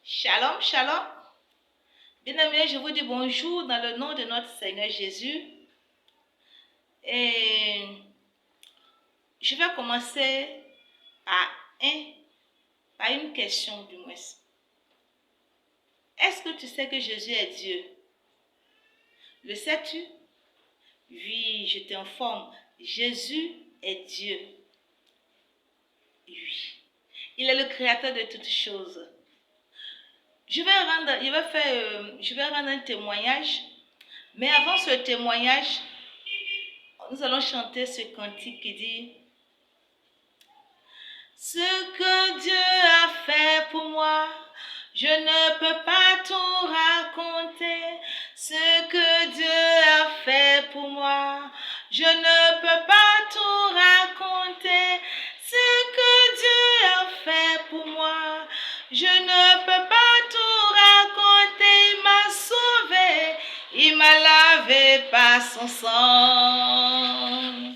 Shalom, shalom. Bien-aimés, je vous dis bonjour dans le nom de notre Seigneur Jésus. Et je vais commencer par une question du moins. Est-ce que tu sais que Jésus est Dieu? Le sais-tu? Oui, je t'informe. Jésus est Dieu. Oui. Il est le créateur de toutes choses. Je vais rendre un témoignage, mais avant ce témoignage, nous allons chanter ce cantique qui dit: ce que Dieu a fait pour moi, je ne peux pas tout raconter. Ce que Dieu a fait pour moi, je ne peux pas tout raconter. Ce que Dieu a fait pour moi, je ne peux pas tout raconter. Il m'a sauvé, il m'a lavé par son sang.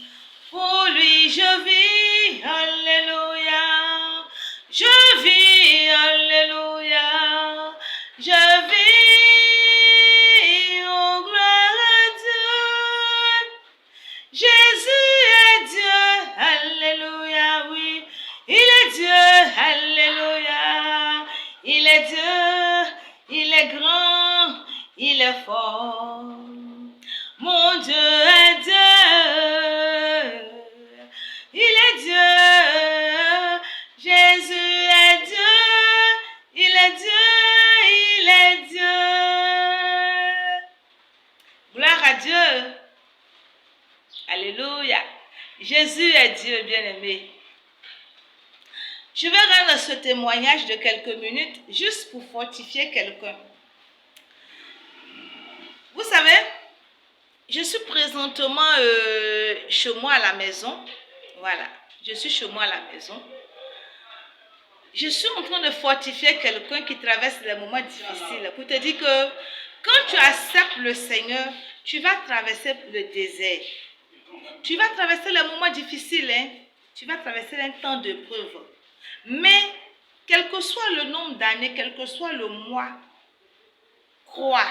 Pour lui je vis, alléluia. Je vis, alléluia. Je vis, oh gloire à Dieu. Jésus est Dieu, alléluia, oui. Il est Dieu, alléluia. Il est Dieu, il est grand, il est fort. Mon Dieu est Dieu. Il est Dieu, Jésus est Dieu, il est Dieu, il est Dieu. Gloire à Dieu. Alléluia. Jésus est Dieu, bien-aimé. Je vais rendre ce témoignage de quelques minutes juste pour fortifier quelqu'un. Vous savez, je suis présentement chez moi à la maison. Voilà, je suis chez moi à la maison. Je suis en train de fortifier quelqu'un qui traverse des moments difficiles. Pour te dire que quand tu acceptes le Seigneur, tu vas traverser le désert. Tu vas traverser les moments difficiles. Tu vas traverser un temps de preuve. Mais, quel que soit le nombre d'années, quel que soit le mois, crois,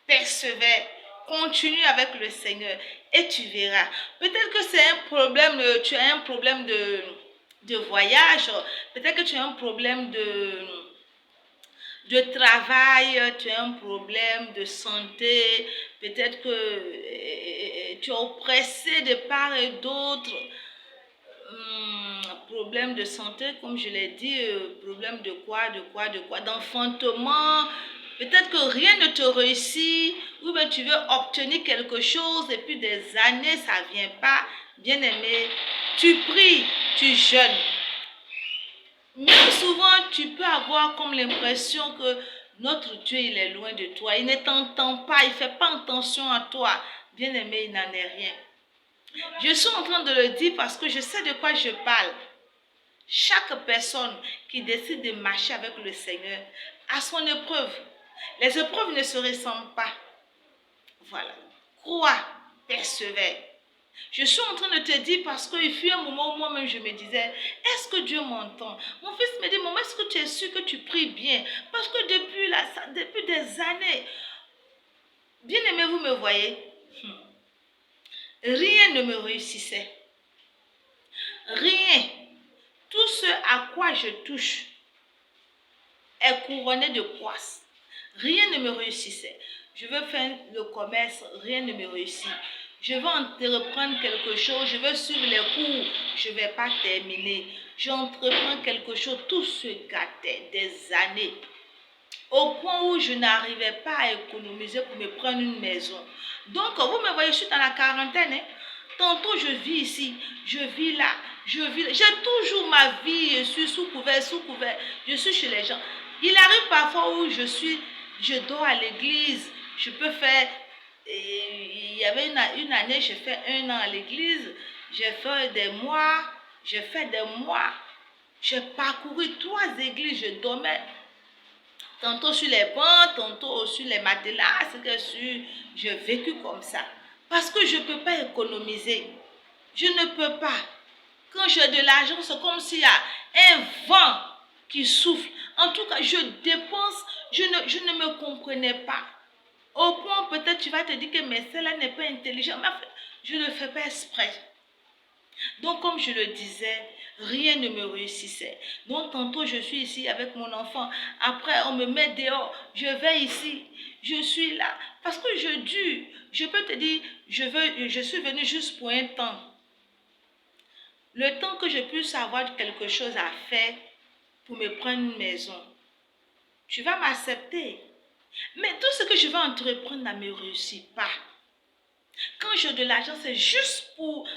persévère. Continue avec le Seigneur et tu verras. Peut-être que c'est un problème, tu as un problème de voyage, peut-être que tu as un problème de travail, tu as un problème de santé, peut-être que tu es oppressé de part et d'autre. Problème de santé, comme je l'ai dit, problème de quoi, d'enfantement. Peut-être que rien ne te réussit, ou bien tu veux obtenir quelque chose et puis des années, ça ne vient pas. Bien-aimé, tu pries, tu jeûnes. Mais souvent, tu peux avoir comme l'impression que notre Dieu, il est loin de toi. Il ne t'entend pas, il ne fait pas attention à toi. Bien-aimé, il n'en est rien. Je suis en train de le dire parce que je sais de quoi je parle. Chaque personne qui décide de marcher avec le Seigneur a son épreuve. Les épreuves ne se ressemblent pas. Voilà. Crois, persévère. Je suis en train de te dire parce qu'il fut un moment où moi-même je me disais, est-ce que Dieu m'entend? Mon fils me dit, maman, est-ce que tu es sûr que tu pries bien? Parce que depuis des années, bien aimé, vous me voyez, rien ne me réussissait. Rien. Tout ce à quoi je touche est couronné de poisses. Rien ne me réussissait. Je veux faire le commerce, rien ne me réussit. Je veux entreprendre quelque chose, je veux suivre les cours, je ne vais pas terminer. J'entreprends quelque chose, tout se gâtait des années. Au point où je n'arrivais pas à économiser pour me prendre une maison. Donc, vous me voyez, je suis dans la quarantaine. Tantôt, je vis ici, je vis là, j'ai toujours ma vie, je suis sous couvert, je suis chez les gens. Il arrive parfois où je dors à l'église, je peux faire, il y avait une année, j'ai fait 1 an à l'église, j'ai fait des mois, j'ai parcouru 3 églises, je dormais tantôt sur les bancs, tantôt sur les matelas, j'ai vécu comme ça. Parce que je ne peux pas économiser. Je ne peux pas. Quand j'ai de l'argent, c'est comme s'il y a un vent qui souffle. En tout cas, je dépense, je ne me comprenais pas. Au point, peut-être tu vas te dire que mais celle-là n'est pas intelligente. Mais en fait, je ne le fais pas exprès. Donc, comme je le disais, rien ne me réussissait. Donc, tantôt, je suis ici avec mon enfant. Après, on me met dehors. Je vais ici. Je suis là. Parce que je dure. Je peux te dire, je suis venue juste pour un temps. Le temps que je puisse avoir quelque chose à faire pour me prendre une maison. Tu vas m'accepter. Mais tout ce que je vais entreprendre ne me réussit pas. Quand j'ai de l'argent, c'est juste pour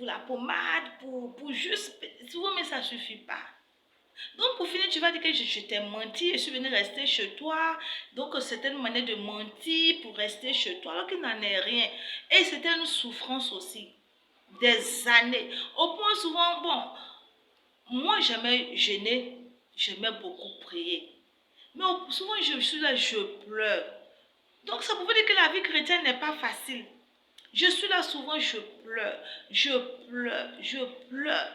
la pommade, pour juste... Souvent, mais ça ne suffit pas. Donc, pour finir, tu vas dire que je t'ai menti, je suis venue rester chez toi. Donc, c'était une manière de mentir pour rester chez toi, alors qu'il n'en est rien. Et c'était une souffrance aussi. Des années. Au point souvent, bon, moi, j'aimais gêner, j'aimais beaucoup prier. Mais souvent, je suis là, je pleure. Donc, ça pouvait dire que la vie chrétienne n'est pas facile. Je suis là souvent, je pleure, je pleure, je pleure.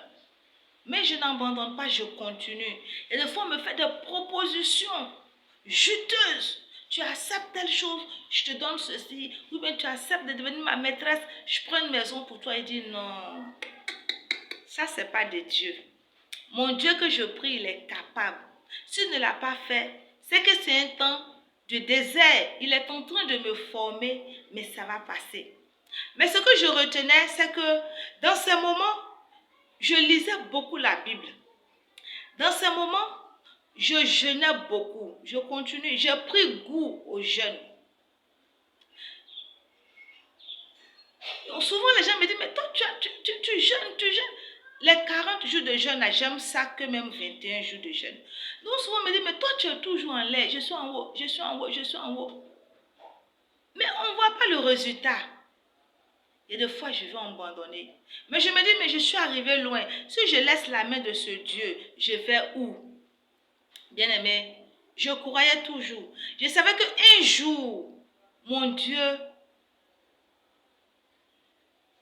Mais je n'abandonne pas, je continue. Et des fois, on me fait des propositions juteuses. Tu acceptes telle chose, je te donne ceci. Ou bien tu acceptes de devenir ma maîtresse, je prends une maison pour toi. Il dit non, ça, c'est pas de Dieu. Mon Dieu que je prie, il est capable. S'il ne l'a pas fait, c'est que c'est un temps de désert. Il est en train de me former, mais ça va passer. Mais ce que je retenais, c'est que dans ces moments, je lisais beaucoup la Bible. Dans ces moments, je jeûnais beaucoup. Je continue. J'ai pris goût au jeûne. Donc souvent, les gens me disent, mais toi, tu jeûnes, tu jeûnes. Les 40 jours de jeûne, j'aime ça que même 21 jours de jeûne. Donc souvent, on me dit, mais toi, tu es toujours en l'air. Je suis en haut, je suis en haut, je suis en haut. Mais on ne voit pas le résultat. Et des fois, je vais abandonner. Mais je me dis, mais je suis arrivé loin. Si je laisse la main de ce Dieu, je vais où? Bien-aimé, je croyais toujours. Je savais qu'un jour, mon Dieu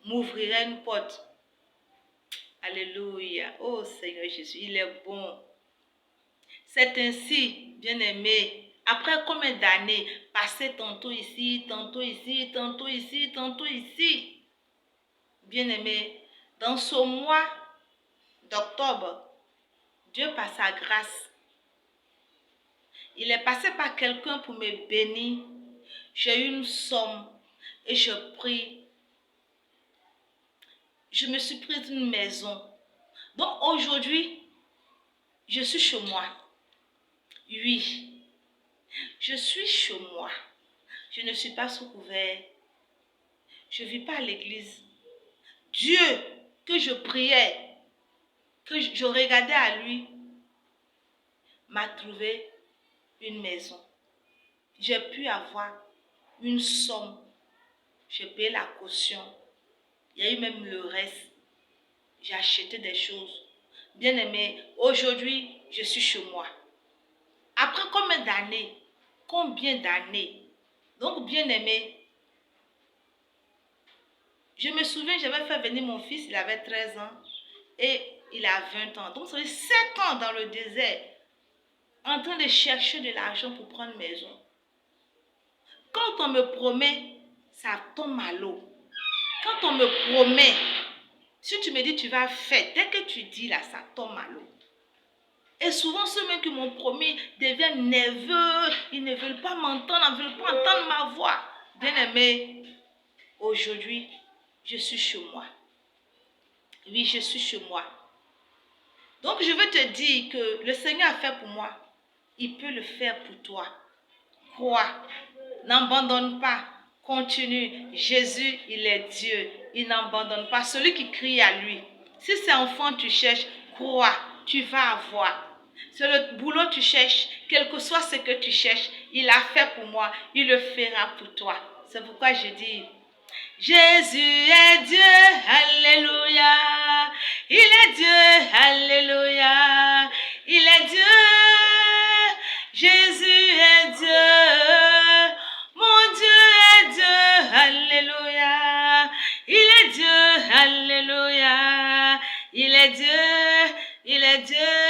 m'ouvrirait une porte. Alléluia. Oh Seigneur Jésus, il est bon. C'est ainsi, bien-aimé, après combien d'années, passer tantôt ici, tantôt ici, tantôt ici, tantôt ici. Bien-aimé, dans ce mois d'octobre, Dieu par sa grâce, il est passé par quelqu'un pour me bénir. J'ai eu une somme et je prie. Je me suis prise une maison. Donc aujourd'hui, je suis chez moi. Oui, je suis chez moi. Je ne suis pas sous couvert. Je ne vis pas à l'église. Dieu que je priais, que je regardais à lui, m'a trouvé une maison. J'ai pu avoir une somme. J'ai payé la caution. Il y a eu même le reste. J'ai acheté des choses. Bien aimé, aujourd'hui, je suis chez moi. Après combien d'années? Combien d'années? Donc, bien aimé, je me souviens, j'avais fait venir mon fils, il avait 13 ans et il a 20 ans. Donc, ça fait 7 ans dans le désert, en train de chercher de l'argent pour prendre une maison. Quand on me promet, ça tombe à l'eau. Quand on me promet, si tu me dis tu vas faire, dès que tu dis là, ça tombe à l'eau. Et souvent, ceux mêmes qui m'ont promis deviennent nerveux, ils ne veulent pas m'entendre, ils ne veulent pas entendre ma voix. Bien-aimé, aujourd'hui, je suis chez moi. Oui, je suis chez moi. Donc, je veux te dire que le Seigneur a fait pour moi. Il peut le faire pour toi. Crois. N'abandonne pas. Continue. Jésus, il est Dieu. Il n'abandonne pas. Celui qui crie à lui. Si c'est enfant tu cherches, crois. Tu vas avoir. C'est le boulot tu cherches. Quel que soit ce que tu cherches, il a fait pour moi. Il le fera pour toi. C'est pourquoi je dis... Jésus est Dieu, alléluia. Il est Dieu, alléluia. Il est Dieu, Jésus est Dieu. Mon Dieu est Dieu, alléluia. Il est Dieu, alléluia. Il est Dieu, il est Dieu.